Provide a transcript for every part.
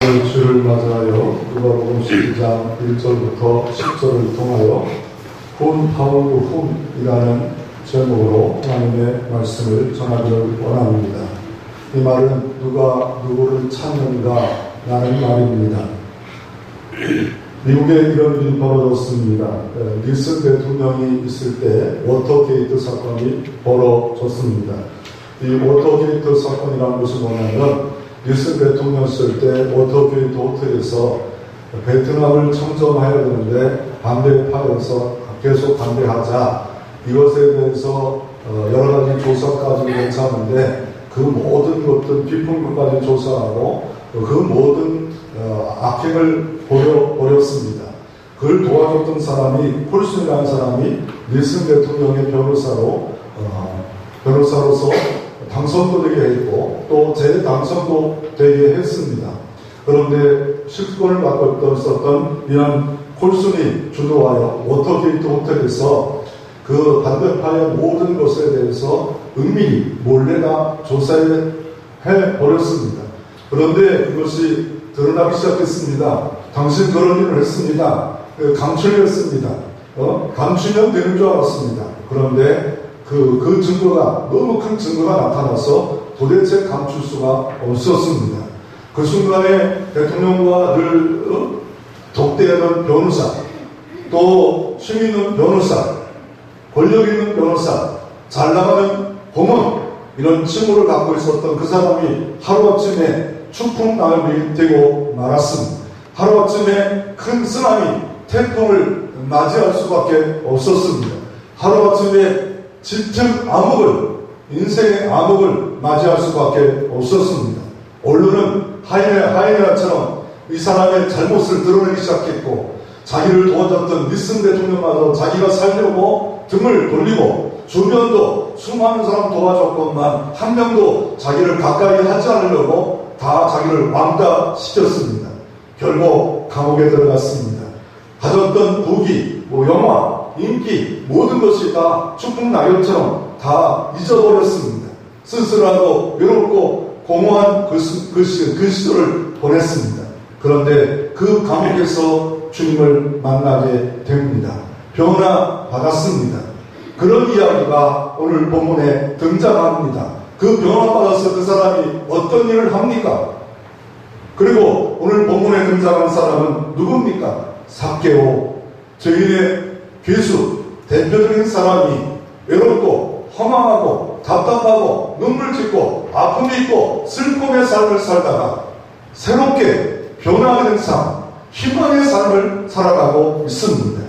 오늘 주를 맞이하여 누가복음 12장 1절부터 10절을 통하여 훈 파울구 훈이라는 제목으로 하나님의 말씀을 전하기를 원합니다. 이 말은 누가 누구를 찾는가 라는 말입니다. 미국에 이런 일이 벌어졌습니다. 닐슨 대통령이 있을 때 워터게이트 사건이 벌어졌습니다. 이 워터게이트 사건이라는 것이 뭐냐면 닐슨 대통령 있을 때 워터게이트 호텔에서 베트남을 청정해야 되는데 반대파에서 계속 반대하자 이것에 대해서 여러 가지 조사까지 괜찮은데 그 모든 것들 비품까지 조사하고 그 모든 악행을 버렸습니다. 그걸 도와줬던 사람이 콜슨이라는 사람이 닐슨 대통령의 변호사로서 당선도 되게 했고 또 재당선도 되게 했습니다. 그런데 실권을 맡고 있었던 이런 콜슨이 주도하여 워터게이트 호텔에서 그 반대파의 모든 것에 대해서 은밀히 몰래 다 조사해 버렸습니다. 그런데 그것이 드러나기 시작했습니다. 당신 그런 일을 했습니다. 감추렸습니다. 감추면 되는 줄 알았습니다. 그런데 그 증거가 너무 큰 증거가 나타나서 도대체 감출 수가 없었습니다. 그 순간에 대통령과 늘 독대하는 변호사, 또 힘 있는 변호사, 권력 있는 변호사, 잘 나가는 고문 이런 칭호를 갖고 있었던 그 사람이 하루아침에 추풍낙이 되고 말았습니다. 하루아침에 큰 쓰나미, 태풍을 맞이할 수밖에 없었습니다. 하루아침에 짙은 인생의 암흑을 맞이할 수밖에 없었습니다. 언론은 하이네아처럼 이 사람의 잘못을 드러내기 시작했고 자기를 도와줬던 닐슨 대통령마저 자기가 살려고 등을 돌리고 주변도 수많은 사람 도와줬건만 한 명도 자기를 가까이 하지 않으려고 다 자기를 왕따시켰습니다. 결국 감옥에 들어갔습니다. 가졌던 부귀, 영화, 인기 모든 것이 다 추풍낙엽처럼 다 잊어버렸습니다. 쓸쓸하고 외롭고 공허한 그 시절을 보냈습니다. 그런데 그 감옥에서 주님을 만나게 됩니다. 변화받았습니다. 그런 이야기가 오늘 본문에 등장합니다. 그 변화받아서 그 사람이 어떤 일을 합니까? 그리고 오늘 본문에 등장한 사람은 누굽니까? 삭개오, 죄인의 괴수, 대표적인 사람이 외롭고 허망하고 답답하고 눈물 짓고 아픔이 있고 슬픔의 삶을 살다가 새롭게 변화하게 된 삶, 희망의 삶을 살아가고 있습니다.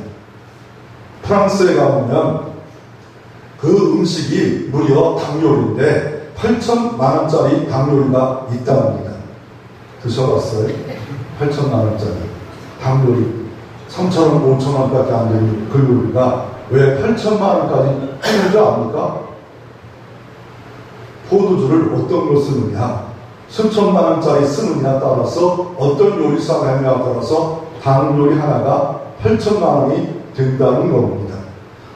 프랑스에 가보면 그 음식이 무려 닭요리인데 8천만 원짜리 닭요리가 있답니다. 드셔봤어요? 8천만 원짜리 닭요리 3,000원, 5,000원밖에 안 되는 그 요리가 왜 8천만 원까지 하는 줄 압니까? 포도주를 어떤 걸 쓰느냐, 수천만 원짜리 쓰느냐에 따라서 어떤 요리사가 하느냐에 따라서 닭 요리 하나가 8천만 원이 된다는 겁니다.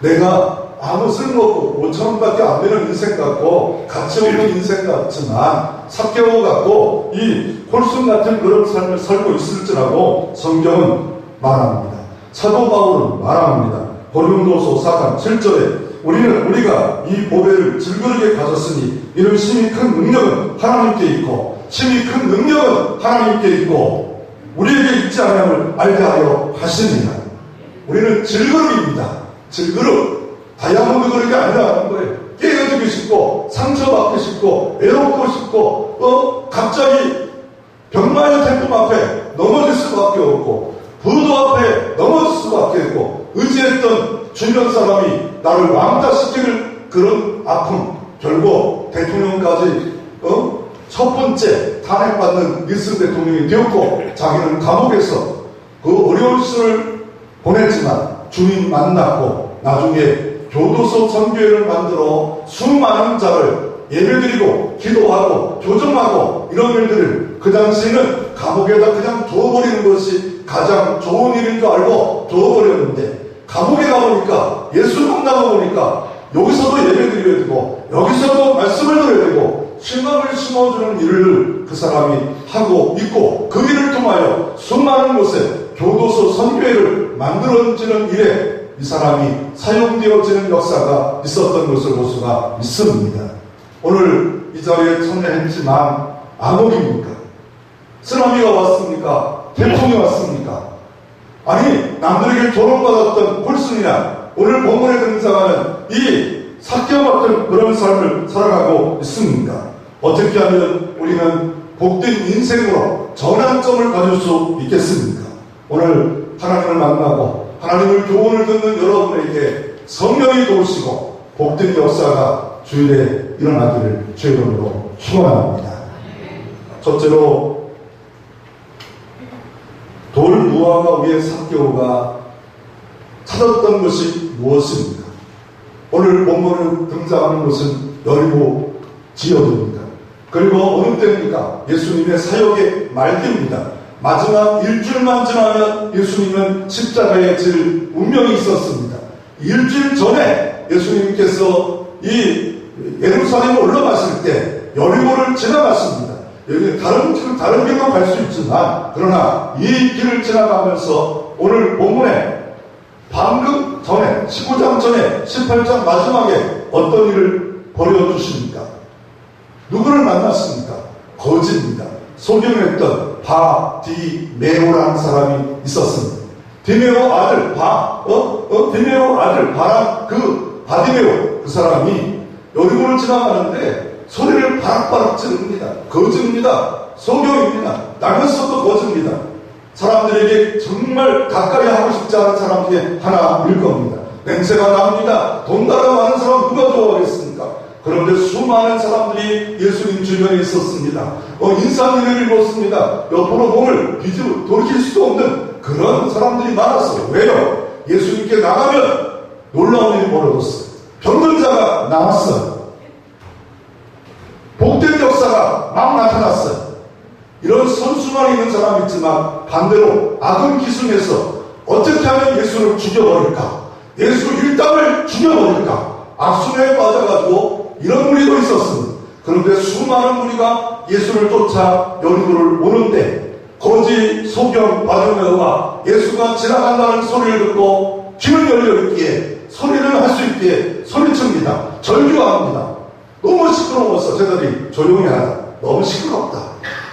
내가 아무 쓸모없고 5,000원밖에 안 되는 인생 같고 가치 없는 인생 같지만 삭개오 같고 이 콜슨 같은 그런 삶을 살고 있을지라고 성경은 말합니다. 사도 바울은 말합니다. 고린도서 4장 7절에 우리가 이 보배를 질그릇에 가졌으니 이런 심히 큰 능력은 하나님께 있고 심히 큰 능력은 하나님께 있고 우리에게 있지 않음을 알게 하여 하시니라. 우리는 질그릇입니다. 질그릇. 다이아몬드 그릇이 아니라는 거예요. 깨어지고 싶고 상처받고 싶고 외롭고 싶고 갑자기 병마의 태풍 앞에 넘어질 수밖에 없고 부도 앞에 넘어질 수밖에 없고 의지했던 주변 사람이 나를 왕따시킬 그런 아픔, 결국 대통령까지 첫 번째 탄핵받는 닐슨 대통령이 되었고 자기는 감옥에서 그 어려운 시절을 보냈지만 주님 만났고 나중에 교도소 선교회를 만들어 수많은 자를 예배드리고 기도하고 교정하고 이런 일들을 그 당시에는 감옥에다 그냥 둬버리는 것이 가장 좋은 일인 줄 알고 둬버렸는데 감옥에 가보니까 예수 만나고 보니까 여기서도 예배드려야 되고 여기서도 말씀을 들어야 되고 신앙을 심어주는 일을 그 사람이 하고 있고 그 일을 통하여 수많은 곳에 교도소 선교회를 만들어지는 일에 이 사람이 사용되어지는 역사가 있었던 것을 볼 수가 있습니다. 오늘 이 자리에 참여했지만 암흑입니까? 쓰나미가 왔습니까? 태풍이 왔습니까? 아니, 남들에게 조롱받았던 홀순이나 오늘 본문에 등장하는 이 삭개와 같은 그런 삶을 살아가고 있습니까? 어떻게 하면 우리는 복된 인생으로 전환점을 가질 수 있겠습니까? 오늘 하나님을 만나고 하나님을 교훈을 듣는 여러분에게 성령이 도우시고 복된 역사가 주일에 일어나기를 주의 이름으로 축원합니다. 첫째로 돌 무화과 위에 삭개오가 찾았던 것이 무엇입니까? 오늘 본문에 등장하는 것은 여리고 지역입니다. 그리고 어느 때입니까? 예수님의 사역의 말기입니다. 마지막 일주일만 지나면 예수님은 십자가에 질 운명이 있었습니다. 일주일 전에 예수님께서 이 예루살렘에 올라가실 때 여리고를 지나갔습니다. 여기 다른 길로 갈 수 있지만 그러나 이 길을 지나가면서 오늘 본문에 방금 전에 15장 전에 18장 마지막에 어떤 일을 벌여주십니까? 누구를 만났습니까? 거지입니다. 소경했던 바디메오라는 사람이 있었습니다. 디메오 아들 디메오 아들 바란 그 바디메오 그 사람이 여리고를 지나가는데 소리를 바락바락 지릅니다. 거지입니다. 소경입니다. 나면서도 거지입니다. 사람들에게 정말 가까이 하고 싶지 않은 사람 중에 하나일 겁니다. 냄새가 납니다. 돈 달라고 하는 사람 누가 좋아하겠습니까? 그런데 수많은 사람들이 예수님 주변에 있었습니다. 인상인을 입었습니다. 옆으로 몸을 돌릴 수도 없는 그런 사람들이 많았어요. 왜요? 예수님께 나가면 놀라운 일이 벌어졌어요. 병든 자가 나왔어요. 복된 역사가 막 나타났어요. 이런 선수만 있는 사람이 있지만 반대로 악은 기승해서 어떻게 하면 예수를 죽여버릴까? 예수 일당을 죽여버릴까? 악순환에 빠져가지고 이런 무리도 있었습니다. 그런데 수많은 무리가 예수를 쫓아 여리고를 오는데 거지 소경 바디메오가 예수가 지나간다는 소리를 듣고 귀를 열려 있기에 소리를 할 수 있기에 소리칩니다. 절규합니다. 너무 시끄러워서 제자들이 조용히 하라. 너무 시끄럽다.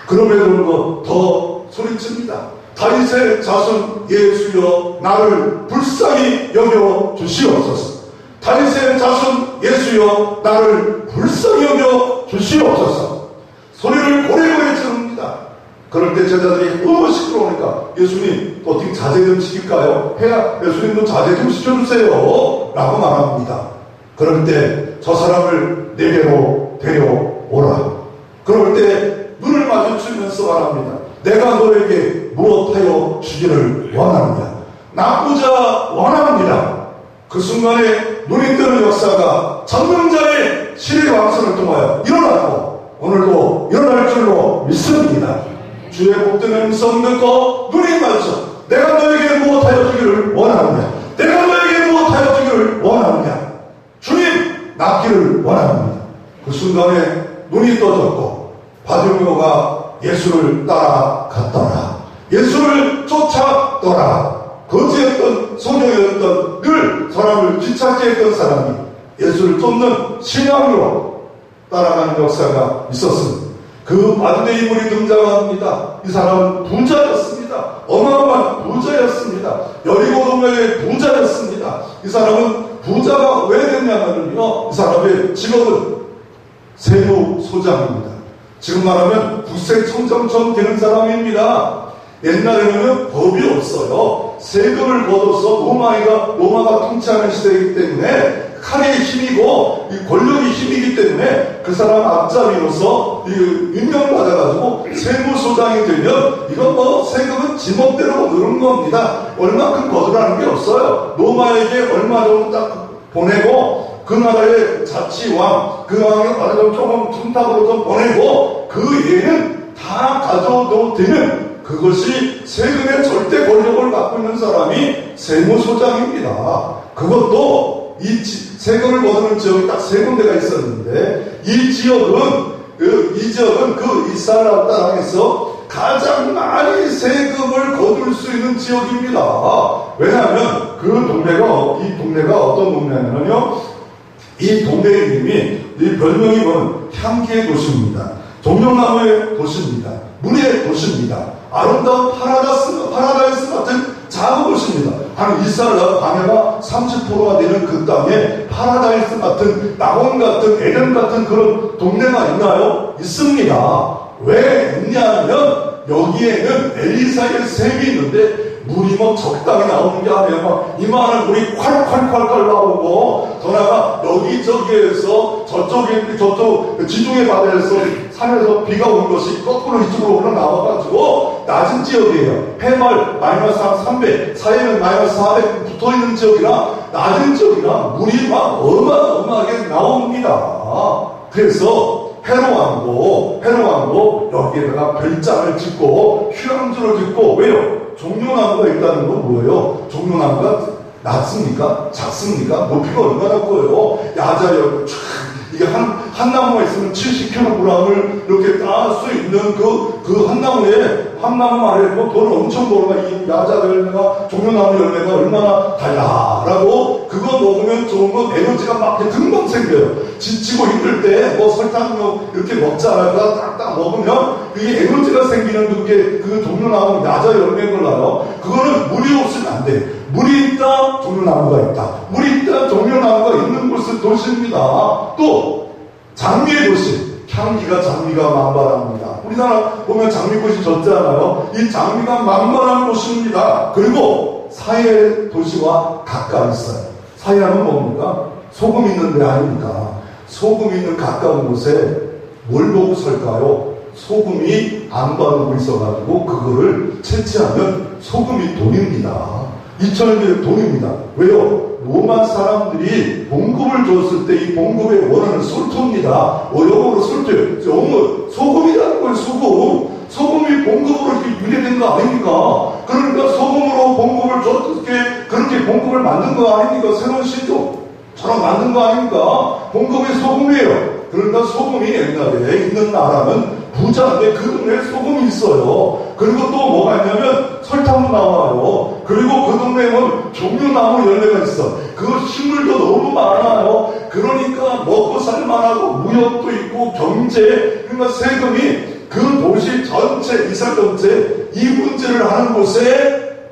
그럼에도 더 소리칩니다. 다윗의 자손 예수여 나를 불쌍히 여겨 주시옵소서. 다윗의 자손 예수여 나를 불쌍히 여겨 주시옵소서. 소리를 고래고래 지릅니다. 그럴 때 제자들이 너무 시끄러우니까 예수님 어떻게 자제 좀 시킬까요? 해야 예수님도 자제 좀 시켜주세요 라고 말합니다. 그럴 때 저 사람을 내게로 데려오라. 그럴 때 눈을 마주치면서 말합니다. 내가 너에게 무엇하여 주기를 원하느냐? 낳고자 원합니다. 그 순간에 눈이 뜨는 역사가 전능자의 신의 왕선을 통하여 일어났고 오늘도 일어날 줄로 믿습니다. 주의 복된 음성 듣고 눈이 마주쳐 내가 너에게 무엇하여 주기를 원하느냐? 내가 너에게 무엇하여 주기를 원하느냐? 주님 낳기를 원합니다. 그 순간에 눈이 떠졌고 바디메오가 예수를 따라갔더라. 예수를 쫓았더라. 거지였던 소녀였던 늘 사람을 귀찮게 했던 사람이 예수를 쫓는 신앙으로 따라가는 역사가 있었습니다. 그 반대 인물이 등장합니다. 이 사람은 부자였습니다. 어마어마한 부자였습니다. 여리고 동네의 부자였습니다. 이 사람은 부자가 왜 됐냐면요, 이 사람의 직업은 세무소장입니다. 지금 말하면 국세청장처럼 되는 사람입니다. 옛날에는 법이 없어요. 세금을 걷어서 로마가 통치하는 시대이기 때문에 칼의 힘이고 이 권력의 힘이기 때문에 그 사람 앞자리로서 임명받아가지고 세무소장이 되면 이건 뭐 세금은 지멋대로 누른 겁니다. 얼마큼 거두라는 게 없어요. 로마에게 얼마 정도 딱 보내고 그 나라의 자치왕, 그 왕의 나라를 조금 틈탑으로 좀 보내고 그 외에는 다 가져도 되는 그것이 세금의 절대 권력을 갖고 있는 사람이 세무소장입니다. 그것도 이 세금을 거두는 지역이 딱 세 군데가 있었는데 이 지역은 그 이스라엘 땅에서 가장 많이 세금을 거둘 수 있는 지역입니다. 왜냐하면 이 동네가 어떤 동네냐면요, 이 동네 이름이, 이 별명이 뭐는 향기의 도시입니다. 종려나무의 도시입니다. 물의 도시입니다. 아름다운 파라다이스 같은 작은 도시입니다. 한 이스라엘 광야가 30%가 되는 그 땅에 파라다이스 같은, 낙원 같은, 에덴 같은 그런 동네가 있나요? 있습니다. 왜 있냐면 여기에는 엘리사의 샘이 있는데 물이 뭐 적당히 나오는 게 아니라 막 이만한 물이 콸콸콸콸 나오고, 더 나아가 여기저기에서 저쪽 지중해 바다에서 산에서 비가 온 것이 거꾸로 이쪽으로 흘러나와가지고 낮은 지역이에요. 해발 마이너스 한 300, 사이는 마이너스 400 붙어있는 지역이나 낮은 지역이나 물이 막 어마어마하게 나옵니다. 그래서 헤롯 왕도 여기에다가 별장을 짓고 휴양지를 짓고, 왜요? 종려나무가 있다는 건 뭐예요? 종려나무가 낮습니까? 작습니까? 높이가 얼마나 커요? 야자열 이게 한 나무가 있으면 70kg을 이렇게 딸 수 있는 그 한 나무 아래 뭐 돈을 엄청 벌어가, 이 야자 열매가, 종려나무 열매가 얼마나 달달하고, 그거 먹으면 좋은 건 에너지가 막 금방 생겨요. 지치고 힘들 때 뭐 설탕 이렇게 먹잖아요. 딱딱 먹으면 그게 에너지가 생기는 그 종려나무 야자 열매인 걸 알아요. 그거는 물이 없으면 안 돼. 물이 있다, 종려나무가 있다. 물이 있다, 종려나무가 있는 곳은 도시입니다. 또 장미의 도시, 장미가 만발합니다. 우리나라 보면 장미꽃이 졌잖아요. 이 장미가 만발한 곳입니다. 그리고 사해 도시와 가까이 있어요. 사해하면 뭡니까? 소금 있는 데 아닙니까? 소금 있는 가까운 곳에 뭘 보고 설까요? 소금이 안 바르고 있어가지고 그거를 채취하면 소금이 돈입니다. 2000년의 돈입니다. 왜요? 로마 사람들이 봉급을 줬을 때 이 봉급의 원하는 솔토입니다. 영어로 솔토예요. 소금이라는 거예요. 소금이 봉급으로 이렇게 유래된 거 아닙니까? 그러니까 소금으로 봉급을 줬을 때 그렇게 봉급을 만든 거 아닙니까? 새로운 신조처럼 만든 거 아닙니까? 봉급이 소금이에요. 그러니까 소금이 옛날에 있는 나라는 부자인데 그 동네에 소금이 있어요. 그리고 또 뭐가 있냐면 설탕도 나와요. 그리고 그 동네에는 종려나무 열매가 있어. 그 식물도 너무 많아요. 그러니까 먹고 살만하고 무역도 있고 경제, 그러니까 세금이 그 도시 전체, 이스라엘 전체 이 문제를 하는 곳에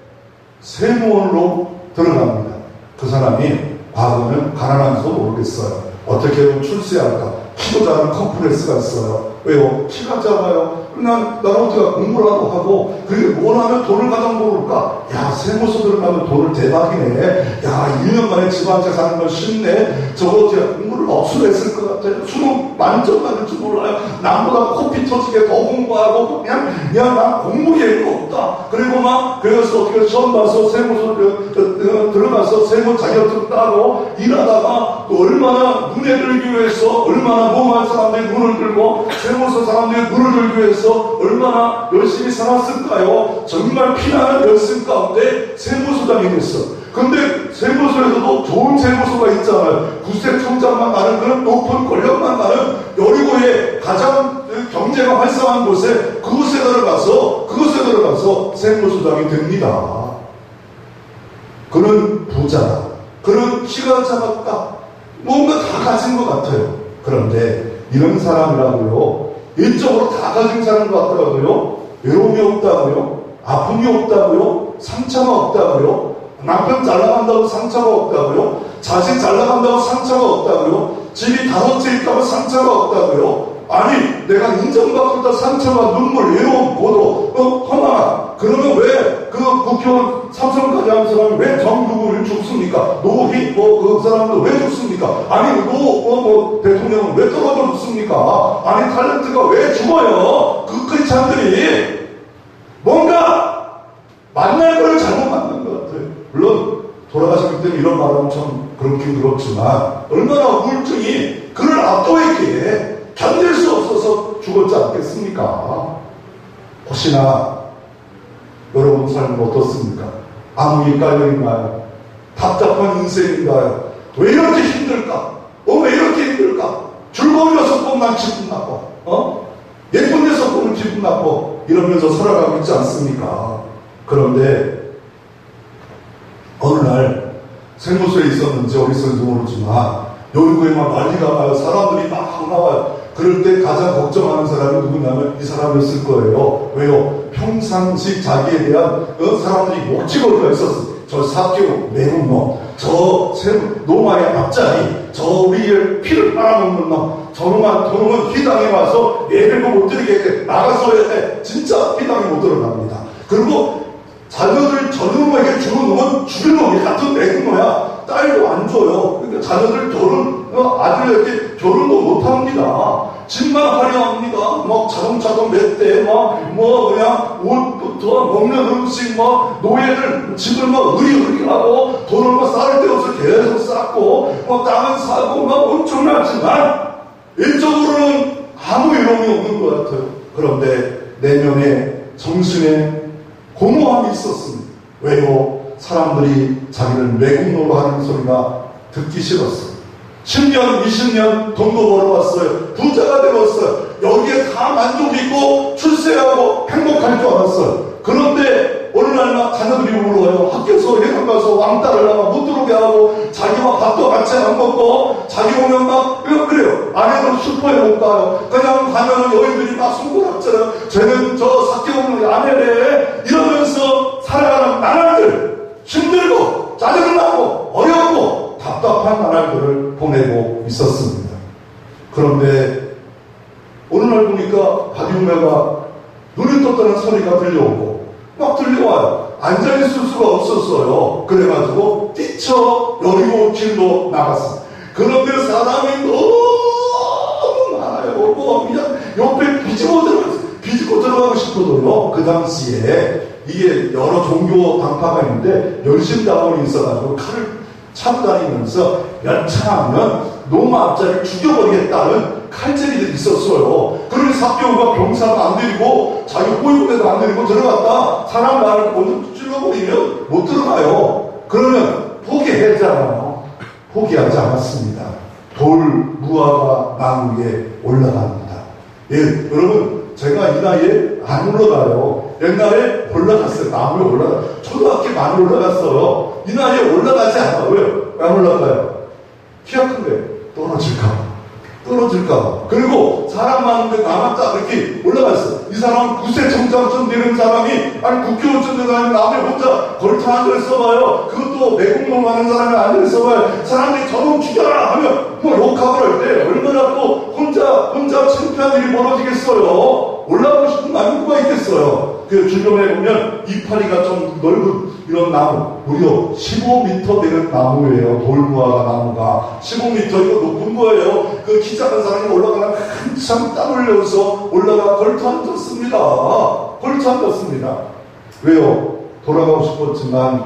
세무원으로 들어갑니다. 그 사람이 과거는 가난한지도 모르겠어요. 어떻게 하면 출세할까? 키도 작은 컴플렉스가 있어요. 왜요? 키가 작아요. 나는 어떻게 공부라도 하고, 그게 뭘 하면 돈을 가장 모를까? 야, 세무서 들어가면 돈을 대박이네. 야, 1년 만에 집 한 채 사는 건 쉽네. 저거 어떻게 공부를 억수로 했을 것 같아요. 수능 만점 받을 줄 몰라요. 남보다 코피 터지게 더 공부하고, 그냥, 야, 나 공부 예의가 없다. 그리고 그래서 어떻게 시험 봐서 세무서 들어가서 세무 자격증 따고, 일하다가 또 얼마나 눈에 들기 위해서, 얼마나 몸한 사람들이 눈을 들고, 세무서 사람들이 눈을 들기 위해서 얼마나 열심히 살았을까요? 정말 피나는 열심 가운데 세무서장이 됐어. 근데 세무서에서도 좋은 세무서가 있잖아요. 구세청장만 가는 그런 높은 권력만 가는 여리고의 가장 경제가 활성한 곳에 그곳에 들어가서 세무서장이 됩니다. 그는 부자다. 그는 키가 작았다. 뭔가 다 가진 것 같아요. 그런데 이런 사람이라고요, 일적으로 다 가진 사람 같더라고요, 외로움이 없다고요, 아픔이 없다고요, 상처가 없다고요, 남편 잘 나간다고 상처가 없다고요, 자식 잘 나간다고 상처가 없다고요, 집이 5채 있다고 상처가 없다고요. 아니, 내가 인정받고 있다 상처가 눈물, 외로움, 고도, 허망. 그러면 왜 그 국회의원 삼선까지 하는 사람이 왜 정부를 죽습니까? 노희, 그 사람도 왜 죽습니까? 아니, 대통령은 왜 떨어져 죽습니까? 아니, 탤런트가 왜 죽어요? 그 크리스찬들이 뭔가 만날 걸 잘못 만든 것 같아요. 물론, 돌아가셨기 때문에 이런 말은 참 그렇긴 그렇지만, 얼마나 우울증이 그를 압도했기에 견딜 수 없어서 죽었지 않겠습니까? 혹시나 여러분 삶은 어떻습니까? 암이 깔려있나요? 답답한 인생인가요? 왜 이렇게 힘들까? 왜 이렇게 힘들까? 즐거운 녀석 보면 난 기분 나빠. 예쁜 녀석 보면 기분 나빠. 이러면서 살아가고 있지 않습니까? 그런데 어느 날 세무서에 있었는지 어디 있었는지 모르지만 요리구에 막 난리가 나요. 사람들이 막 나와요. 그럴 때 가장 걱정하는 사람이 누구냐면 이 사람이었을 거예요. 왜요? 평상시 자기에 대한 사람들이 목직어리가 있었어요. 저 사개오 매운 놈, 저 노마의 앞자리, 저 우리의 피를 빨아먹는 놈, 저놈은 희당에 와서 예배도 못 드리게 나가서야 해. 진짜 희당에 못 들어갑니다. 그리고 자녀들 저놈에게 주는 놈은 죽일 놈이 같은 매운 놈이야. 딸도 안 줘요. 그러니까 자녀들 아들에게 결혼도 못 합니다. 집만 화려합니다. 막 자동차도 몇 대, 그냥 옷부터 먹는 음식, 노예들 집을 의리하고 돈을 쌓을 데 없어 계속 쌓고, 땅을 사고, 엄청나지만, 일적으로는 아무 이론이 없는 것 같아요. 그런데 내면에 정신에 공허함이 있었습니다. 왜요? 사람들이 자기를 외국노로 하는 소리가 듣기 싫었어요. 10년, 20년 돈도 벌어왔어요. 부자가 되었어요. 여기에 다 만족이 있고 출세하고 행복할 줄 알았어요. 그런데 어느 날 자녀들이 울어요. 학교에서 예능 가서 왕따를 못 들어오게 하고 자기와 밥도 같이 안 먹고 자기 오면 그래요. 아내도 슈퍼에 못 가요. 그냥 가면 여인들이 손가락잖아요. 쟤는 저 사기 없는 아내래. 이러면서 살아가는 나날들 힘들고 짜증나고 어렵고 답답한 나날들을 보내고 있었습니다. 그런데 어느 날 보니까 바디오메가 눈이 떴다는 소리가 들려오고 막 들려와요. 앉아있을 수가 없었어요. 그래가지고 뛰쳐 여리고 길로 나갔습니다. 그런데 사람이 너무 많아요. 그냥 옆에 비집고 들어가고 싶어도요. 그 당시에 이게 여러 종교 당파가 있는데 열심당원이 있어가지고 칼을 차고 다니면서 연차하면 노마 앞자리를 죽여버리겠다는 칼쟁이들이 있었어요. 그러니 사병과 병사도 안 데리고 자기 호위부대도 안 데리고 들어갔다 사람 말을 먼저 찔러버리면 못 들어가요. 그러면 포기했잖아요. 포기하지 않았습니다. 돌 무화과 나무 위에 올라갑니다. 예, 여러분 제가 이 나이에 안 올라가요. 옛날에 올라갔어요. 나무에 올라가요. 초등학교 많이 올라갔어요. 이 나이에 올라가지 않아요. 왜요? 안 올라가요? 키가 큰데 떨어질까봐. 그리고 사람 많은데 나만 딱 이렇게 올라갔어요. 이 사람은 구세청장쯤 되는 사람이 국회의원쯤 되는 사람이 남의 혼자 걸터 앉아있어봐요. 그것도 매국노 하는 사람이 앉아있어봐요. 사람들이 저놈 죽여라 하면 욕하고 할 때 얼마나 또 혼자 창피한 일이 벌어지겠어요. 올라가고 싶은 남구가 있겠어요. 그 주변에 보면 이파리가 좀 넓은 이런 나무, 무려 15m 되는 나무예요. 돌무화과 나무가 15m 이거 높은 거예요. 그 키 작은 사람이 올라가면 한참 땀 흘려서 올라가 걸터 앉았습니다. 왜요? 돌아가고 싶었지만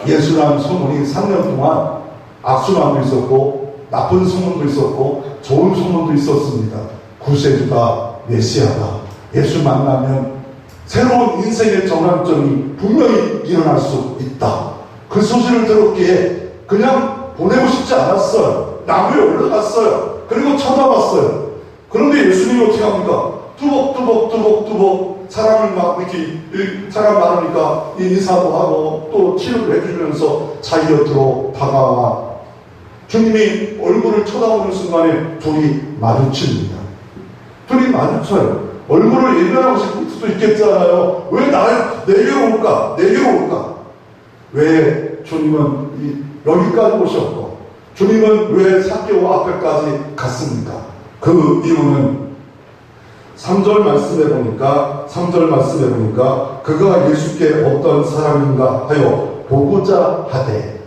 예수라는 소문이 3년 동안 악순환도 있었고 나쁜 소문도 있었고 좋은 소문도 있었습니다. 구세주다, 메시아다. 예수 만나면 새로운 인생의 전환점이 분명히 일어날 수 있다. 그 소식을 들었기에 그냥 보내고 싶지 않았어요. 나무에 올라갔어요. 그리고 쳐다봤어요. 그런데 예수님이 어떻게 합니까? 뚜벅 사람을 사람 많으니까 인사도 하고 또 치료를 해주면서 자기 곁으로 다가와 주님이 얼굴을 쳐다보는 순간에 둘이 마주칩니다. 둘이 마주쳐요. 얼굴을 예면하고 싶을 수도 있겠잖아요. 왜 내게로 올까? 왜 주님은 여기까지 오셨고 주님은 왜 사개오 앞에까지 갔습니까? 그 이유는 3절 말씀에 보니까 그가 예수께 어떤 사람인가 하여 보고자 하되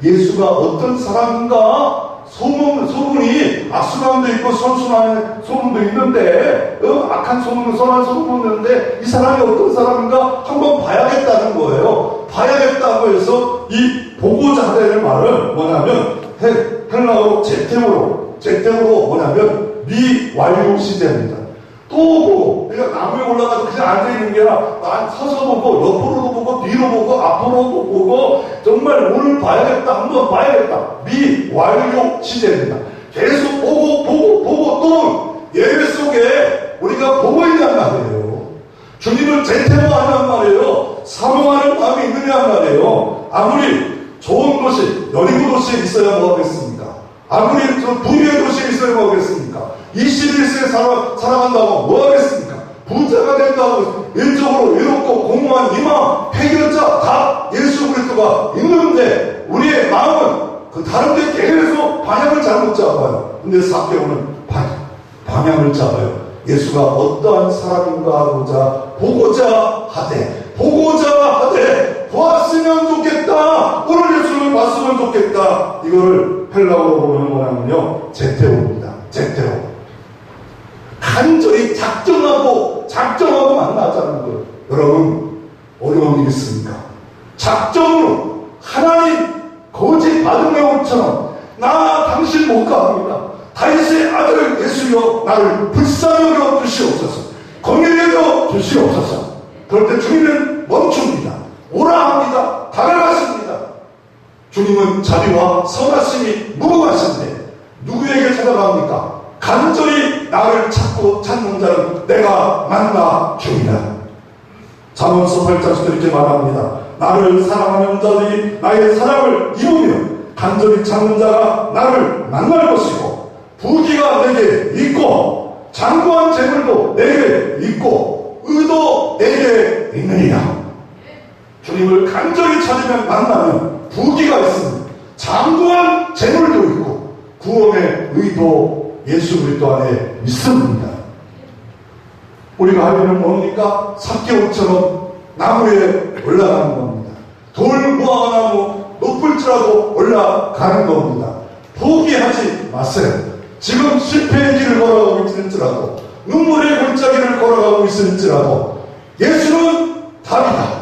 예수가 어떤 사람인가 소문이 악순환도 있고 선순환의 소문도 있는데 악한 소문은 선한 소문도 있는데 이 사람이 어떤 사람인가 한번 봐야겠다는 거예요. 봐야겠다고 해서 이 보고자 하다는 말은 뭐냐면 헬라어로 제테오로 뭐냐면 미완료 시제입니다. 또 보고, 그러니까 나무에 올라가서 그냥 앉아있는 게 아니라 서서 보고, 옆으로도 보고, 뒤로 보고, 앞으로도 보고, 정말 오늘 봐야겠다, 한번 봐야겠다. 미완료 시제입니다. 계속 보고, 또 예배 속에 우리가 보고 있단 말이에요. 주님을 재태모하는 말이에요. 사모하는 마음이 있느냐 말이에요. 아무리 좋은 도시, 여리고 도시에 있어야 뭐하겠습니까? 아무리 부유의 도시에 있어야 뭐하겠습니까? 21세에 살아간다고 뭐하겠습니까? 부자가 된다고 일적으로 외롭고 공무원, 임am, 해결자 다 예수 그리스도가 있는데 우리의 마음은 그 다른 데 계속 방향을 잘못 잡아요. 근데 삭개오는 방향을 잡아요. 예수가 어떠한 사람인가 하고자 보고자 하되 보았으면 좋겠다. 오늘 예수를 봤으면 좋겠다. 이거를 헬라어로 보면 뭐냐면요, 제테오입니다. 제테오. 간절히 작정하고 만나자는 거예요. 여러분, 어려운 일 있습니까? 작정으로 하나님 거짓 받음의 옷처럼 나 당신 못 갑니다. 다윗의 아들 예수여 나를 불쌍히 여겨 주시옵소서. 긍휼히 여겨 주시옵소서. 그럴 때 주님은 멈춥니다. 오라 합니다. 다가가십니다. 주님은 자비와 선하심이 무궁하신데 누구에게 찾아갑니까? 간절히 나를 찾는 자는 내가 만나 주리라. 잠언서 8장 10절 이렇게 말합니다. 나를 사랑하는 자들이 나의 사랑을 이루며 간절히 찾는 자가 나를 만날 것이고 부귀가 내게 있고 장구한 재물도 내게 있고 의도 내게 있느니라. 주님을 간절히 찾으면 만나면 부귀가 있습니다. 장구한 재물도 있고 구원의 의도 예수 그리스도 안에 있습니다. 우리가 할 일은 뭡니까? 삭개오처럼 나무에 올라가는 겁니다. 돌 무화과나무 높을지라도 올라가는 겁니다. 포기하지 마세요. 지금 실패의 길을 걸어가고 있을지라도 눈물의 골짜기를 걸어가고 있을지라도 예수는 답이다.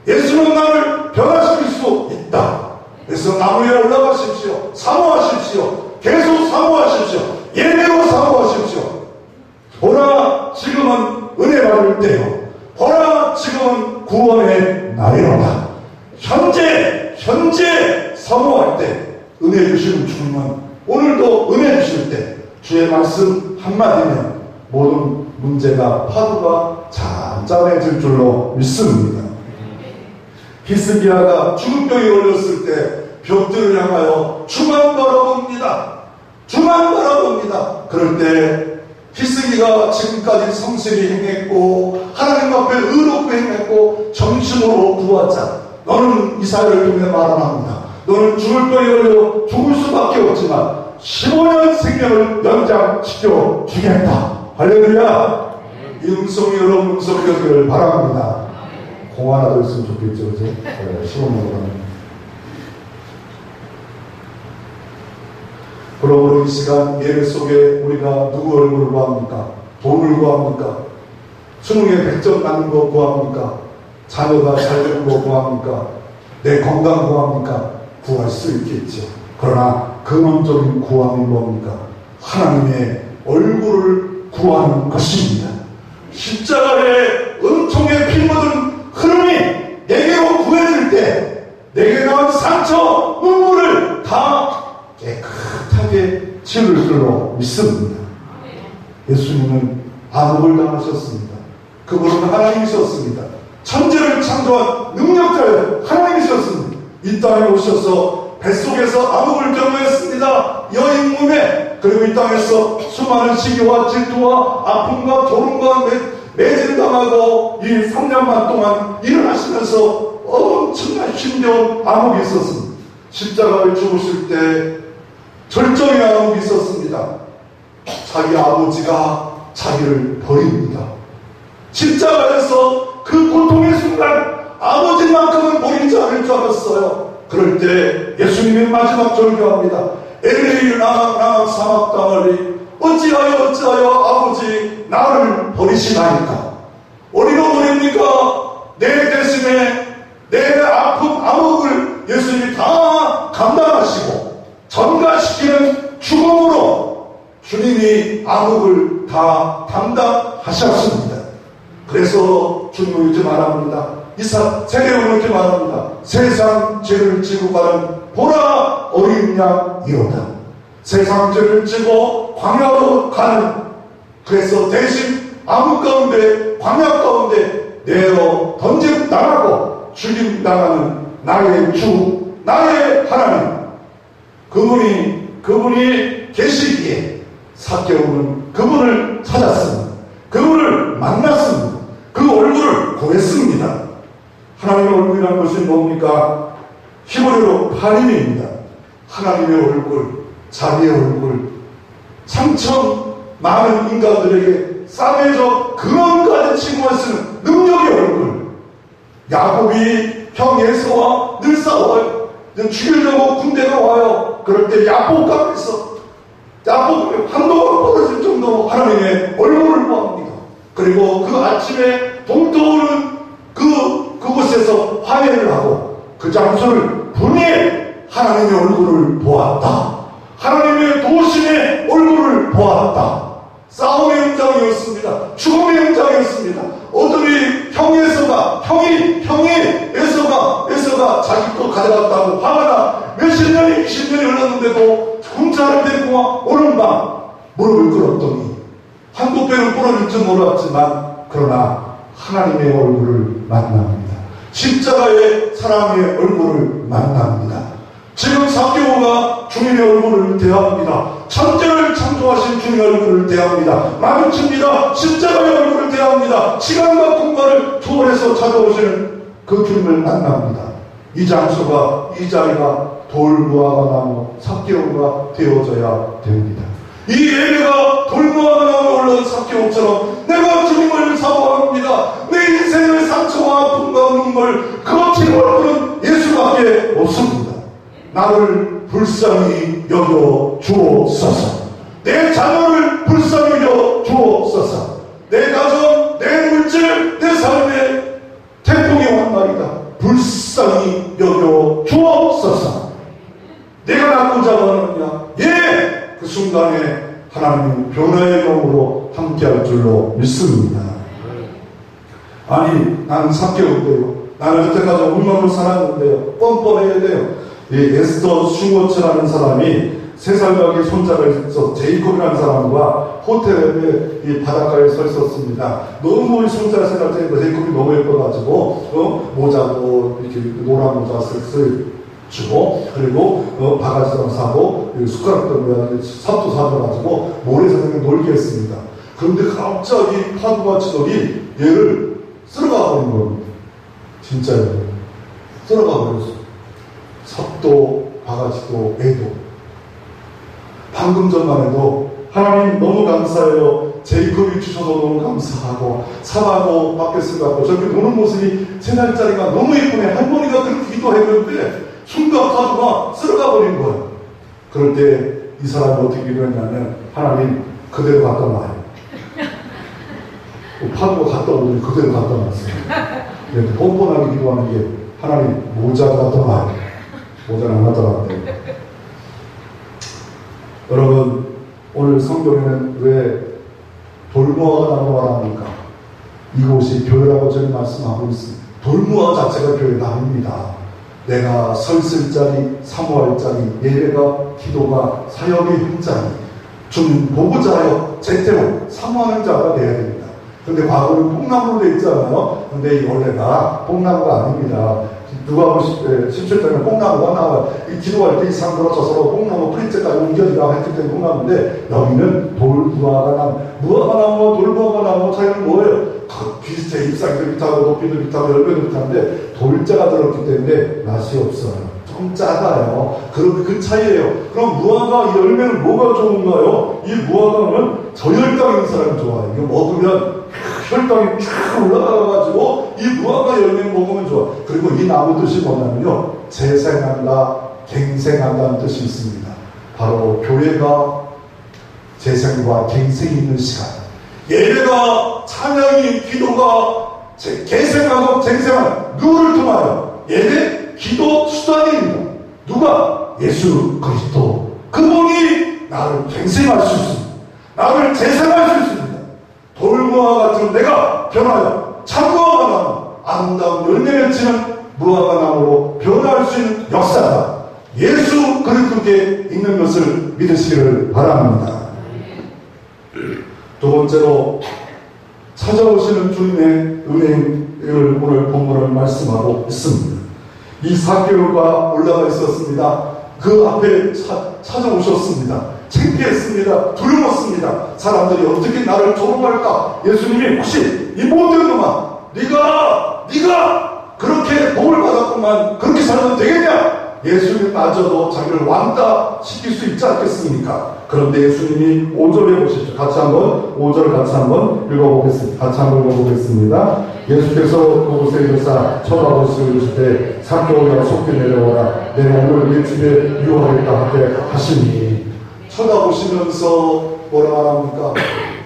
예수는 나를 변화시킬 수 있다. 그래서 나무에 올라가십시오. 사모하십시오. 계속 사모하십시오. 예배로 사모하십시오. 보라 지금은 은혜 받을 때요. 보라 지금은 구원의 날이로다. 현재 사모할 때 은혜 주시는 주님은 오늘도 은혜 주실 때 주의 말씀 한마디면 모든 문제가 파도가 잔잔해질 줄로 믿습니다. 히스기야가 죽음병에 걸렸을 때 벽들을 향하여 주만 바라봅니다. 그럴 때 히스기가 지금까지 성실히 행했고 하나님 앞에 의롭게 행했고 정신으로 구하자. 너는 이사야를 통해 말합니다. 너는 죽을 병에 걸려 죽을 수밖에 없지만 15년 생명을 연장시켜 주겠다. 할렐루야. 이 음성이 여러분 음성이 되기를 바랍니다. 공 하나 더 있으면 좋겠죠, 그죠? 15년으로. 그러므로 이 시간 예배 속에 우리가 누구 얼굴을 구합니까? 돈을 구합니까? 수능에 100점 맞는 거 구합니까? 자녀가 잘 되는 거 구합니까? 내 건강 구합니까? 구할 수 있겠죠. 그러나 근원적인 구함이 뭡니까? 하나님의 얼굴을 구하는 것입니다. 십자가의 은총의 피 묻은 흐름이 내게로 구해질 때 내게 나온 상처, 눈물을 다 깨끗하게 치울 줄로 믿습니다. 예수님은 암흑을 당하셨습니다. 그분은 하나님이셨습니다. 천지를 창조한 능력자예요. 하나님이셨습니다. 이 땅에 오셔서 뱃속에서 암흑을 경험했습니다. 여인 몸에. 그리고 이 땅에서 수많은 시기와 질투와 아픔과 조롱과 매질당하고 이 3년만 동안 일을 하시면서 엄청난 힘겨운 암흑이 있었습니다. 십자가를 죽으실 때 절정의 암흑이 있었습니다. 자기 아버지가 자기를 버립니다. 십자가에서 그 고통의 순간 아버지만큼은 버리지 않을 줄 알았어요. 그럴 때 예수님의 마지막 절규합니다. 엘레이 라마 사막다말리 어찌하여 아버지 나를 버리시나이까. 어디로 버립니까? 내 대신에 내 아픔 암흑을 예수님이 다 감당하시고 전가시키는 죽음으로 주님이 암흑을 다 담당하셨습니다. 그래서 주님은 이렇게 말합니다. 세례요한은 이렇게 말합니다. 세상 죄를 지고 가는 보라 어린 양이로다. 세상 죄를 지고 광야로 가는 그래서 대신 암흑 가운데, 광야 가운데 내어 던짐 당하고 죽임 당하는 나의 주, 나의 하나님, 그분이 계시기에 삭개오는 그분을 찾았습니다. 그분을 만났습니다. 그 얼굴을 구했습니다. 하나님의 얼굴이라는 것이 뭡니까? 히브리어로 파림입니다. 하나님의 얼굴, 자기의 얼굴, 상처 많은 인간들에게 싸매져 근원까지 칭호할 수 있는 능력의 얼굴. 야곱이 형 에서와 늘 싸워요. 죽이려고 군대가 와요. 그럴 때 야복 앞에서 한도가 벌어질 정도로 하나님의 얼굴을 보합니다. 그리고 그 아침에 동토오는 그곳에서 화해를 하고 그 장소를 분해 하나님의 얼굴을 보았다. 하나님의 도심의 얼굴을 보았다. 싸움의 현장이었습니다. 죽음의 현장이었습니다. 어둠이 에서가 자기 것 가져갔다고 화가 나 몇십 년이 20년이 흘렀는데도 군차를 데리고 와 오는 밤 무릎을 꿇었더니 한두 배는 부러질 줄 몰랐지만 그러나 하나님의 얼굴을 만납니다. 십자가의 사랑의 얼굴을 만납니다. 지금 삭개오가 주님의 얼굴을 대합니다. 천재를 창조하신 주님의 얼굴을 대합니다. 마주칩니다. 십자가의 얼굴을 대합니다. 시간과 공간을 초월해서 찾아오시는 그 주님을 만납니다. 이 장소가, 이 자리가 돌무화과 나무 삭개오가 되어져야 됩니다. 이 예배가 돌무화과 나무에 올라온 삭개오처럼 내가 주님을 사모합니다. 내 인생의 상처와 아픔과 눈물 그것 치료할 분은 예수밖에 없습니다. 나를 불쌍히 여겨 주옵소서. 내 자녀를 불쌍히 여겨 주옵소서. 내 가정, 내 물질, 내 삶에 태풍이 온 날이다. 불쌍히 여겨 주옵소서. 내가 낳고자 하느냐? 예! 그 순간에 하나님은 변화의 영으로 함께할 줄로 믿습니다. 아니, 나는 삭개오인데요. 나는 여태까지 온몸을 살았는데요. 뻔뻔해야 돼요. 이 에스더 슈머츠라는 사람이 3살짜리 손자가 있어서 제이콥이라는 사람과 호텔에 이 바닷가에 서 있었습니다. 너무 이 손자 생각할 때 제이콥이 너무 예뻐가지고 모자도 이렇게 노란 모자 쓱쓱 주고 그리고 바가지도 사고 숟가락도 삽도 사줘가지고 모래에서 놀게 했습니다. 그런데 갑자기 파도가 치더니 얘를 쓸어가 버린 겁니다. 진짜요. 쓸어가 버렸어요. 삽도 바가지도 애도. 방금 전만 해도 하나님 너무 감사해요. 제이콥이 주셔서 너무 감사하고 삽하고 바켓을 갖고 저렇게 노는 모습이 3살짜리가 너무 예쁘네. 할머니가 그렇게 기도했는데 순간 파도가 쓸어가 버린 거예요. 그럴 때 이 사람이 어떻게 기도했냐면 하나님 그대로 갖다 놔요. 파도가 갖다 오더니 그대로 갖다 놨어요. 뻔뻔하게 기도하는 게 하나님 모자 갖다 놔요. 모자는 안 갖다 놨대요. 여러분 오늘 성경에는 왜 돌무화가 나무가 나옵니까? 이곳이 교회라고 저는 말씀하고 있습니다. 돌무화 자체가 교회가 아닙니다. 내가 서 있을 자리, 사모할 자리, 예배가, 기도가, 사역의 현장이 주님 보고자 하여 제때로 사모하는 자가 되어야 됩니다. 근데 과거는 뽕나무로 되어 있잖아요. 근데 이 원래가 뽕나무가 아닙니다. 누가 17장에 뽕나무가 나와요. 이 기도할 때 이상 걸어져서 뽕나무 프린트까지 옮겨지라고 했기 때문에 뽕나무인데 여기는 돌무화과 나무. 무화과 나무와 돌무화과 나무 차이는 뭐예요? 비슷해. 잎사귀도 비슷하고 높이도 비슷하고 열매도 비슷한데 돌자가 들었기 때문에 맛이 없어요. 좀 작아요. 그 차이예요. 그럼 무화과 열매는 뭐가 좋은가요? 이 무화과는 저혈당 있는 사람이 좋아요. 이거 먹으면 혈당이 쫙 올라가가지고 이 무화과 열매 먹으면 좋아. 그리고 이 나무 뜻이 뭐냐면요, 재생한다, 갱생한다는 뜻이 있습니다. 바로 교회가 재생과 갱생이 있는 시간, 예배가, 찬양이, 기도가 개생하고 갱생하는 누구를 통하여? 예배, 기도 수단입니다. 누가? 예수 그리스도. 그분이 나를 갱생할 수 있습니다. 나를 재생할 수 있습니다. 돌무화 같은 내가 변하여 참무화가 나무, 아름다운 열매 맺히는 무화과 나무로 변화할 수 있는 역사가 예수 그리스도께 있는 것을 믿으시기를 바랍니다. 두 번째로 찾아오시는 주님의 은행을 오늘 본문을 말씀하고 있습니다. 이 사개오가 올라가 있었습니다. 그 앞에 찾아오셨습니다. 창피했습니다. 두려웠습니다. 사람들이 어떻게 나를 조롱할까? 예수님이 혹시 이 모든 놈아, 네가 그렇게 복을 받았구만, 그렇게 살면 되겠냐? 예수님마저도 자기를 왕따 시킬 수 있지 않겠습니까? 그런데 예수님이 5절에 보시죠. 같이 한번 5절 같이 한번 읽어보겠습니다. 같이 한번 읽어보겠습니다. 예수께서 그곳에 이르사 쳐다보시고 이르시되 사개오야 속히 내려오라. 내가 오늘 네 집에 유하겠다 하게 하시니. 쳐다보시면서 뭐라 말합니까?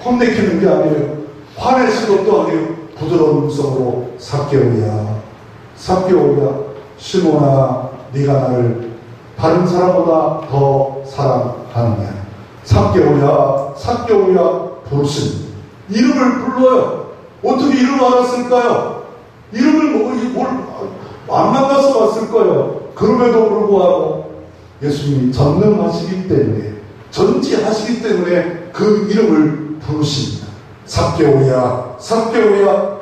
혼내키는 게 아니에요. 화내신 것도 아니에요. 부드러운 음성으로 사개오야 시몬아, 네가 나를 다른 사람보다 더 사랑하느냐? 사개오야 부르신 이름을 불러요. 어떻게 이름을 알았을까요? 이름을 안 만나서 왔을 거예요. 그럼에도 불구하고 예수님이 전능하시기 때문에, 전지하시기 때문에 그 이름을 부르십니다. 사개오야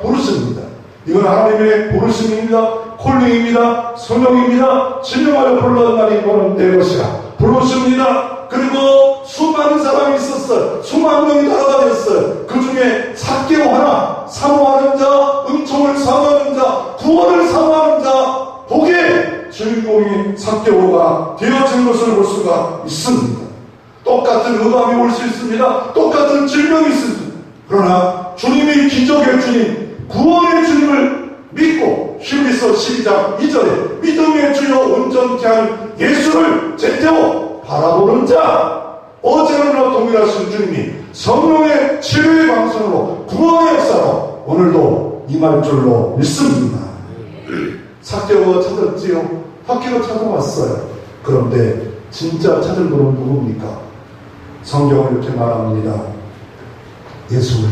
부르십니다. 이건 하나님의 부르심입니다. 콜링입니다. 소명입니다. 지명하여 불러달라니 이거는 내 것이라 부르십니다. 그리고 수많은 사람이 있었어요. 수많은 명이 따라다녔어요. 그 중에 사개오 하나, 사모하는 자, 은총을 사모하는 자, 구원을 사모하는 자, 복의 주인공이 사개오가 되어진 것을 볼 수가 있습니다. 똑같은 의감이 올 수 있습니다. 똑같은 질병이 있습니다. 그러나 주님이 기적의 주님, 구원의 주님을 믿고 히브리서 12장 2절에 믿음의 주여 온전케 하는 예수를 제때로 바라보는 자, 어제나 동일하신 주님이 성령의 치료의 방송으로 구원의 역사로 오늘도 임할 줄로 믿습니다. 사개오가 찾았지요. 학교로 찾아왔어요. 그런데 진짜 찾은 분은 누굽니까? 성경은 이렇게 말합니다. 예수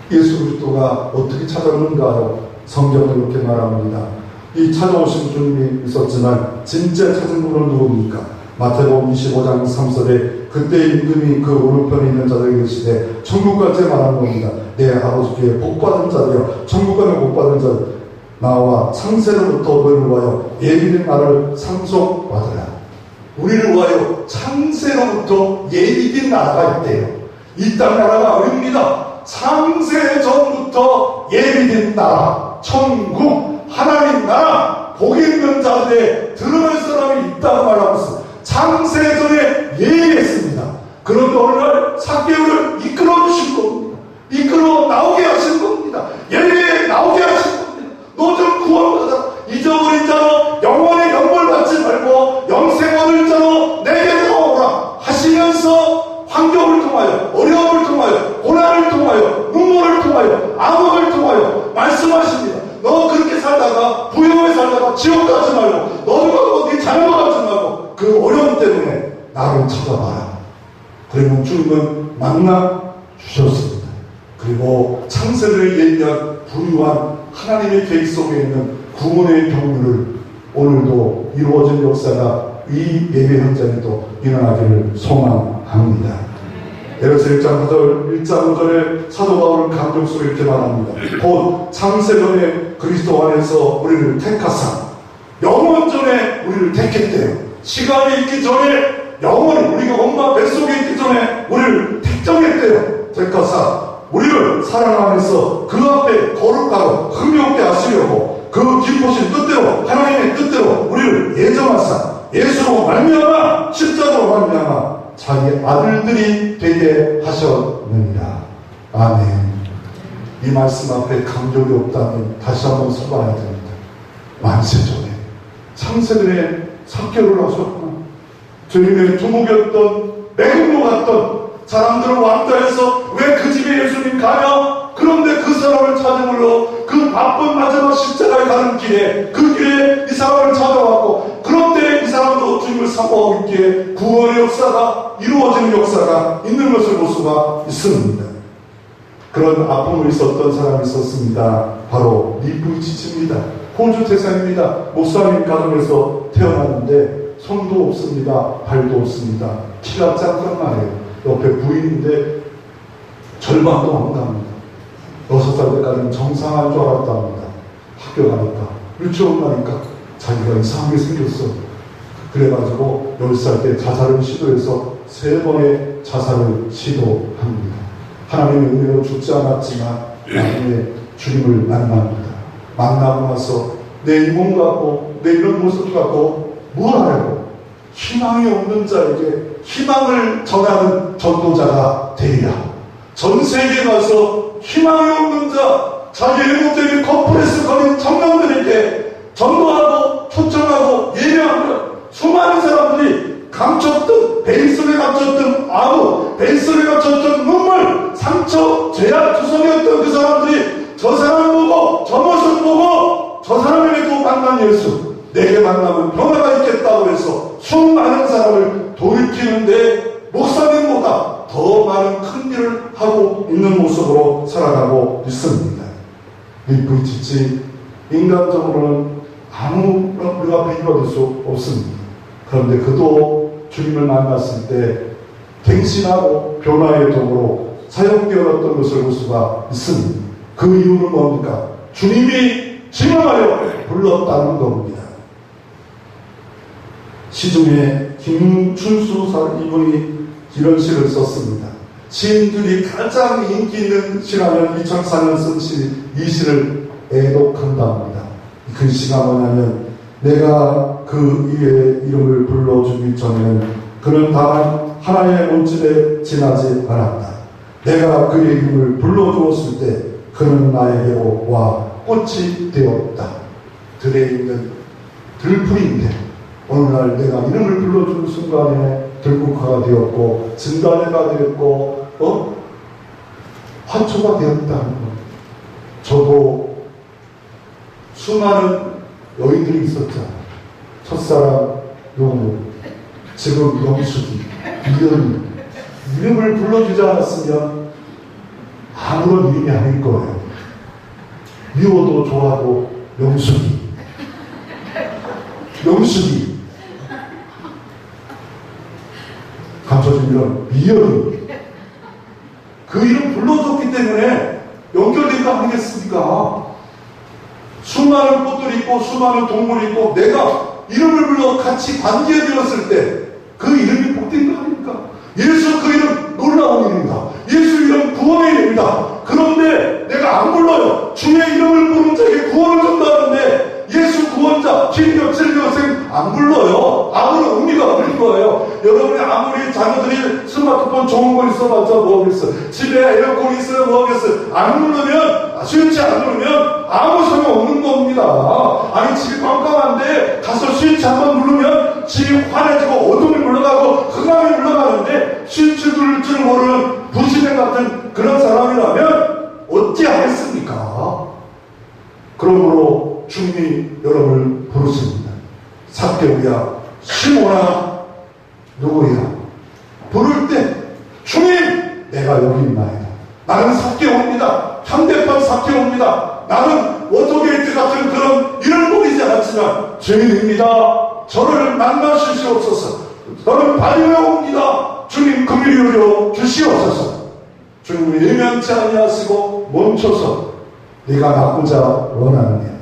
그리스도가 어떻게 찾았는가요? 성경은 이렇게 말합니다. 이 찾아오신 주님이 있었지만 진짜 찾은 분은 누굽니까? 마태복음 25장 3절에 그때 임금이 그 오른편에 있는 자들에게 이르시되 천국까지 말하는 겁니다. 내 아버지께 복받은 자들이여, 천국까지 복받은 자들, 나와 창세로부터 너희를 위하여 예비된 나라를 상속받으라. 우리를 위하여 창세로부터 예비된 나라가 있대요. 이 땅 나라가 아닙니다. 창세 전부터 예비된 나라, 천국, 하나님 나라, 복이 있는 자들에 들어갈 사람이 있다고 말하고 있습니다. 창세 전에 예비했습니다. 그런데 오늘날 사개오를 이끌어 주신 겁니다. 이끌어 나오게 하신 겁니다. 예비에 나오게 하신 겁니다. 너 좀 구원받아. 잊어버린 자로 영원의 영벌 받지 말고 영생 얻을 자로 내게 나오라 하시면서 환경을 통하여, 어려움을 통하여, 고난을 통하여, 눈물을 통하여, 암흑을 통하여 말씀하십니다. 너 그렇게 살다가 부유하게 살다가 지옥 가지 말고, 너도 네 자녀가 가지 말고 그 어려움 때문에 나를 찾아봐라. 그리고 주님은 만나 주셨습니다. 그리고 창세를 예비한 부유한 하나님의 계획 속에 있는 구원의 경륜을 오늘도 이루어진 역사가 이 예배 현장에도 일어나기를 소망합니다. 에베소 1장 5절에 사도 바울은 감격스럽게 이렇게 말합니다. 곧 창세전에 그리스도 안에서 우리를 택하사 영원전에 우리를 택했대요. 시간이 있기 전에 영원히 우리가 엄마 뱃속에 있기 전에 우리를 택정했대요. 택하사 우리를 사랑 안에서 그 앞에 거룩하고 흥미롭게 하시려고 그 기쁘신 뜻대로, 하나님의 뜻대로 우리를 예정하사 예수로 말미암아, 십자가로 말미암아 자기 아들들이 되게 하셨느니라. 아멘. 이 말씀 앞에 감격이 없다면 다시 한번 서봐야 됩니다. 만세전에 창세전에 사개오를 하셨구나. 주님의 두목이었던, 매국노 같던 사람들을 왕따해서 왜 그 집에 예수님 가냐? 그런데 그 사람을 찾으므로 그 바쁜 마지막 십자가에 가는 길에, 그 길에 이 사람을 찾아왔고, 그런데 이 사람도 주님을 사모하고 있기에 구원의 역사가, 이루어지는 역사가 있는 것을 볼 수가 있습니다. 그런 아픔을 있었던 사람이 있었습니다. 바로 리프이치치입니다. 호주 태생입니다. 목사님 가정에서 태어났는데 손도 없습니다. 발도 없습니다. 키가 작단 말이에요. 옆에 부인인데 절반도 안 갑니다. 6살 때까지는 정상한 줄 알았답니다. 학교 가니까, 유치원 가니까 자기가 이상하게 생겼어. 그래가지고 10살 때 자살을 시도해서 3번의 자살을 시도합니다. 하나님의 은혜로 죽지 않았지만 나중에 주님을 만납니다. 만나고 나서 내 이 몸 갖고 내 이런 모습 갖고 뭘 하려고? 희망이 없는 자에게 희망을 전하는 전도자가 되리라. 전 세계에 가서 희망이 없는 자, 자기의 목적이 컴프레스 걸린 청년들에게 전도하고 초청하고 예배하며 수많은 사람들이 감췄던, 배 속에 감췄던 암흑, 배 속에 감췄던 눈물, 상처, 죄악 투성이었던 그 사람들이 저 사람 보고, 저 모습 보고, 저 사람에게도 만난 예수, 내게 만나면 변화가 있겠다고 해서 수많은 사람을 돌이키는데 목사님보다 더 많은 큰 일을 하고 있는 모습으로 살아가고 있습니다. 이 VTC 인간적으로는 아무런 우리가 비교할 수 없습니다. 그런데 그도 주님을 만났을 때 갱신하고 변화의 도구로 사용되었던 것을 볼 수가 있습니다. 그 이유는 뭡니까? 주님이 지명하여 불렀다는 겁니다. 시중에 김춘수 이분이 이런 시를 썼습니다. 시인들이 가장 인기 있는 시라면 2004년 쓴 시, 이 시를 애독한답니다. 그 시가 뭐냐면, 내가 그 이의 이름을 불러주기 전에는 그는 다만 하나의 몸집에 지나지 않았다. 내가 그의 이름을 불러주었을 때 그는 나에게로 와 꽃이 되었다. 들에 있는 들풀인데 오늘날 내가 이름을 불러주는 순간에 들국화가 되었고 진달래가 되었고 화초가 되었다는 것. 저도 수많은 여인들이 있었잖아요. 첫사랑 용우, 지금 영숙이, 이은이. 이름을 불러주지 않았으면 아무런 이름이 아닐 거예요. 미워도 좋아도 영숙이, 영숙이, 감춰진 이름 미연이. 그 이름 불러줬기 때문에 연결된 거 아니겠습니까? 수많은 꽃들이 있고 수많은 동물이 있고 내가 이름을 불러 같이 관계에 되었을 때 그 이름이 복된 거 아닙니까? 예수 그 이름 놀라운 이름입니다. 예수 이름 구원의 이름입니다. 그런데 내가 안 불러요. 주의 이름을 부른 자에게 구원을 준다는데 예수 구원자, 진격, 진료생 안 불러요. 아무런 의미가 없는 거예요. 여러분이 아무리 자녀들이 스마트폰 좋은 거 있어봤자 뭐하겠어. 집에 에어컨 있어요 뭐하겠어. 안 누르면, 스위치 안 누르면 아무 소용 없는 겁니다. 아니 집이 깜깜한데 가서 스위치 한번 누르면 집이 환해지고 어둠이 물러가고 흑암이 물러가는데 스위치 누를 줄 모르는 부시맨 같은 그런 사람이라면 어찌하겠습니까? 그러므로 주님이 여러분을 부르십니다. 삭개오야, 시몬아, 누구야? 부를 때 주님, 내가 여기 있나이다. 나는 삭개오입니다. 현대판 삭개오입니다. 나는 워터게이트 같은 그런 이름 보이지 않았지만 주님입니다. 저를 만나주시옵소서. 저는 발려옵니다. 주님 긍휼히 여겨 주시옵소서. 주님이 예면치 아니하시고 멈춰서 네가 낳고자 원하느냐.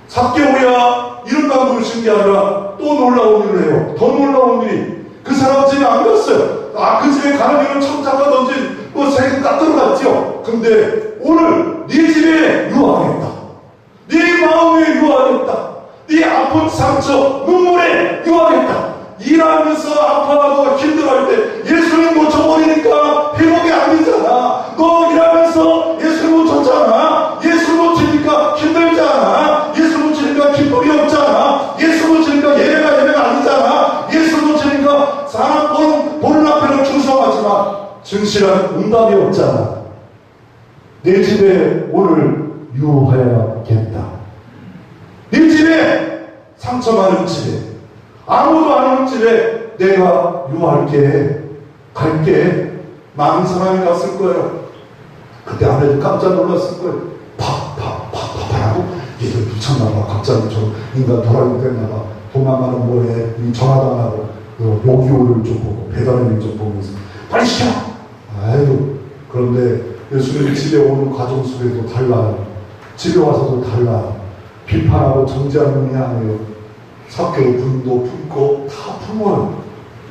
삭개오야 이름만 부르신 게 아니라 또 놀라운 일을 해요. 더 놀라운 일이 그 사람 집에 안 갔어요. 그 집에 가는 길은 천사가 던진 세금 깎으러 갔죠. 근데 오늘 네 집에 유하겠다. 네 마음에 유하겠다. 네 아픈 상처 눈물에 유하겠다. 일하면서 아파하고 힘들어할 때 예수님 고쳐버리니까 회복이 안 되잖아. 너 일하면서 예수님 고쳤잖아. 예수 고치니까 힘들지 않아. 예수 고치니까 기쁨이 없잖아. 예수 고치니까 예배가 아니잖아. 예수 고치니까 사람 보는 앞에는 충성하지만 진실한 응답이 없잖아. 내 집에 오늘 유하여야겠다. 네 집에 상처 많은 집에 아무도 안 오는 집에 내가 유할게 갈게. 많은 사람이 갔을 거예요. 그때 아내도 깜짝 놀랐을 거예요. 파파파파파라고 얘들 미쳤나봐. 갑자기 저 인간 도라이 됐나봐. 도망가는 뭐에 전화도 안 하고 요기요를 좀 보고 배달의 민족 보면서 빨리 시켜. 아이고 그런데 예수님이 집에 오는 과정 속에도 달라요. 집에 와서도 달라요. 비판하고 정죄하는 분이 아니에요. 삭개오 분도 품고 다 품어요.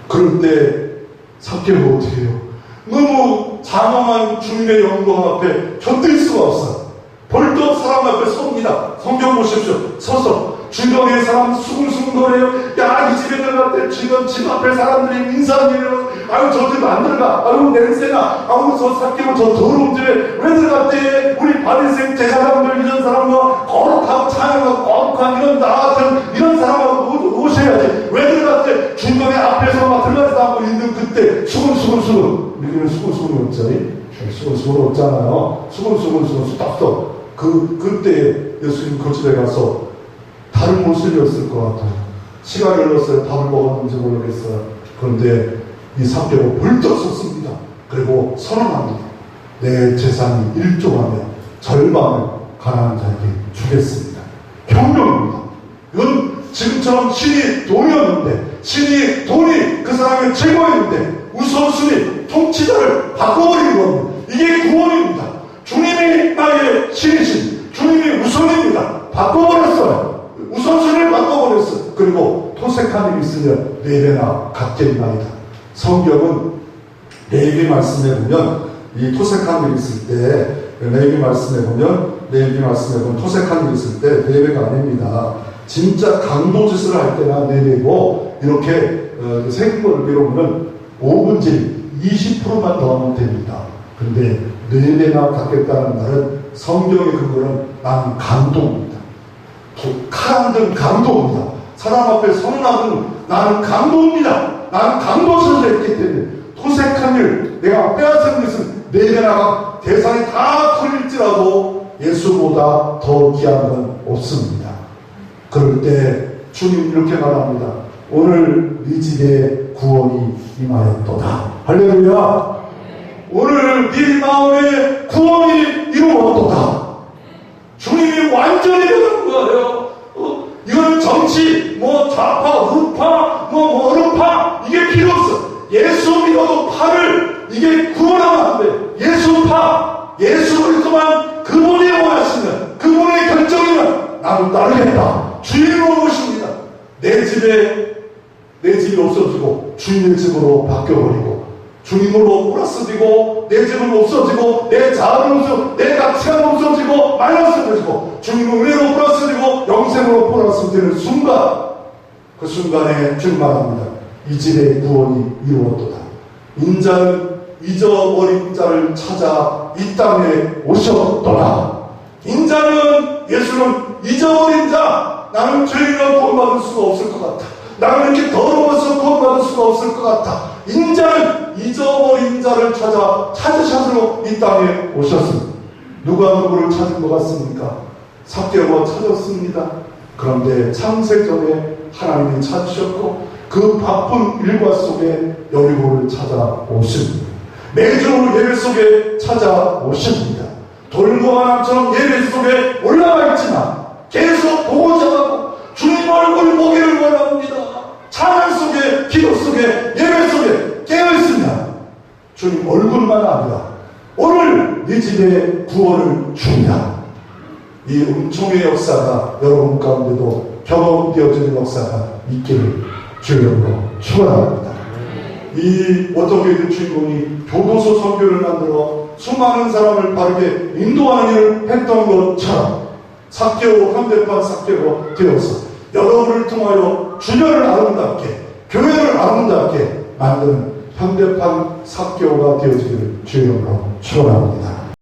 그럴 때 삭개오가 어떻게 해요? 너무 장엄한 주님의 영광 앞에 견딜 수가 없어요. 벌떡 사람 앞에 섭니다. 성경 보십시오. 서서 주변에 사람 수근수근거려요. 야, 이 집에 들어갈 때 주변 집 앞에 사람들이 인사하면 아유 저 집 안 들어가. 아유 냄새나. 아유 저 삭개오 저 더러운 집에 왜 들어갔대. 우리 바리새인 제사장들 이런 사람과 거룩하고 찬양하고 거룩한 이런 나 같은 이런 사람하고 오셔야지. 왜 들어갔대. 중간에 앞에서 막 들어가지도 않고 있는 그때 수근수근 우리는 수근수근 없잖아요. 수근수근 없잖아요. 수근수근 수답답. 그때 예수님 그 집에 가서 다른 모습이었을 것 같아요. 시간이 흘렀어요. 밥을 먹었는지 모르겠어요. 그런데 이 삭개오가 벌떡 섰습니다. 그리고 선언합니다. 내 재산이 1조라면 절반을 가난한 자에게 주겠습니다. 경력입니다. 이건 지금처럼 신이 돈이었는데, 신이 돈이 그 사람의 최고였는데 우선순위 통치자를 바꿔버린 겁니다. 이게 구원입니다. 주님이 나의 신이신, 주님이 우선입니다. 바꿔버렸어요. 우선순위를 바꿔버렸어요. 그리고 토색한 일이 있으면 4배나 갚겠나이다. 성경은 레위기 말씀에 보면 이 토색한 일이 있을 때 레위기 말씀에 보면 토색한 일이 있을 때 4배가 아닙니다. 진짜 강도짓을 할 때나 4배고 이렇게 세금을 배우면 5분질 20%만 더하면 됩니다. 근데 4배나 갚겠다는 말은 성경의 근거는 나는 강도입니다. 칼한든 강도입니다. 사람 앞에 선언하든 나는 강도입니다. 나는 강도짓을 했기 때문에 토색한 일, 내가 빼앗은 것은 4배나 대상이 다 걸릴지라도 예수보다 더 귀한 건 없습니다. 그럴 때 주님 이렇게 말합니다. 오늘 네 집에 구원이 임하였도다. 할렐루야. 오늘 네 마음에 구원이 이루어졌도다. 주님이 완전히 변한 거예요. 이거는 정치, 좌파, 우파, 어른파 이게 필요 없어. 예수 믿어도 파를 이게 구원하면 안 돼. 예수파, 예수 믿고만 그분이 원하시면, 그분의 결정이면 나는 따르겠다. 주인으로 모십니다. 내 집이 없어지고 주인의 집으로 바뀌어버리고 주님으로 플러스되고 내 집은 없어지고 내 자아는 없어지고 내 가치가 없어지고 마이너스되고 주님은 은혜로 플러스되고 영생으로 플러스되는 순간 그 순간에 주님 말합니다. 이 집의 구원이 이루어졌도다. 인자는 잊어버린 자를 찾아 이 땅에 오셨도다. 인자는 예수는 잊어버린 자 나는 죄인으로 구원받을 수가 없을 것 같아. 나는 이렇게 더러워서 구원받을 수가 없을 것 같아. 인자는 잊어버린 자를 찾으셔서 이 땅에 오셨습니다. 누가 누구를 찾은 것 같습니까? 삭개오가 찾았습니다. 그런데 창세전에 하나님이 찾으셨고 그 바쁜 일과 속에 여리고를 찾아오십니다. 매주 예배 속에 찾아오십니다. 돌고 바람처럼 예배 속에 올라가 있지만 계속 보고자 하고 주님 얼굴 보기를 원합니다. 찬양 속에, 기도 속에, 예배 속에 깨어있습니다. 주님 얼굴만 아니라 오늘 네 집에 구원을 줍니다. 이 은총의 역사가 여러분 가운데도 경험되어지는 역사가 있기를 주님으로 축원합니다. 이 원더교회 주인공이 교도소 선교를 만들어 수많은 사람을 바르게 인도하는 일을 했던 것처럼 삭개오, 현대판 삭개오가 되어서 여러분을 통하여 주변을 아름답게, 교회를 아름답게 만드는 현대판 삭개오가 되어지기를 주님으로 축원합니다.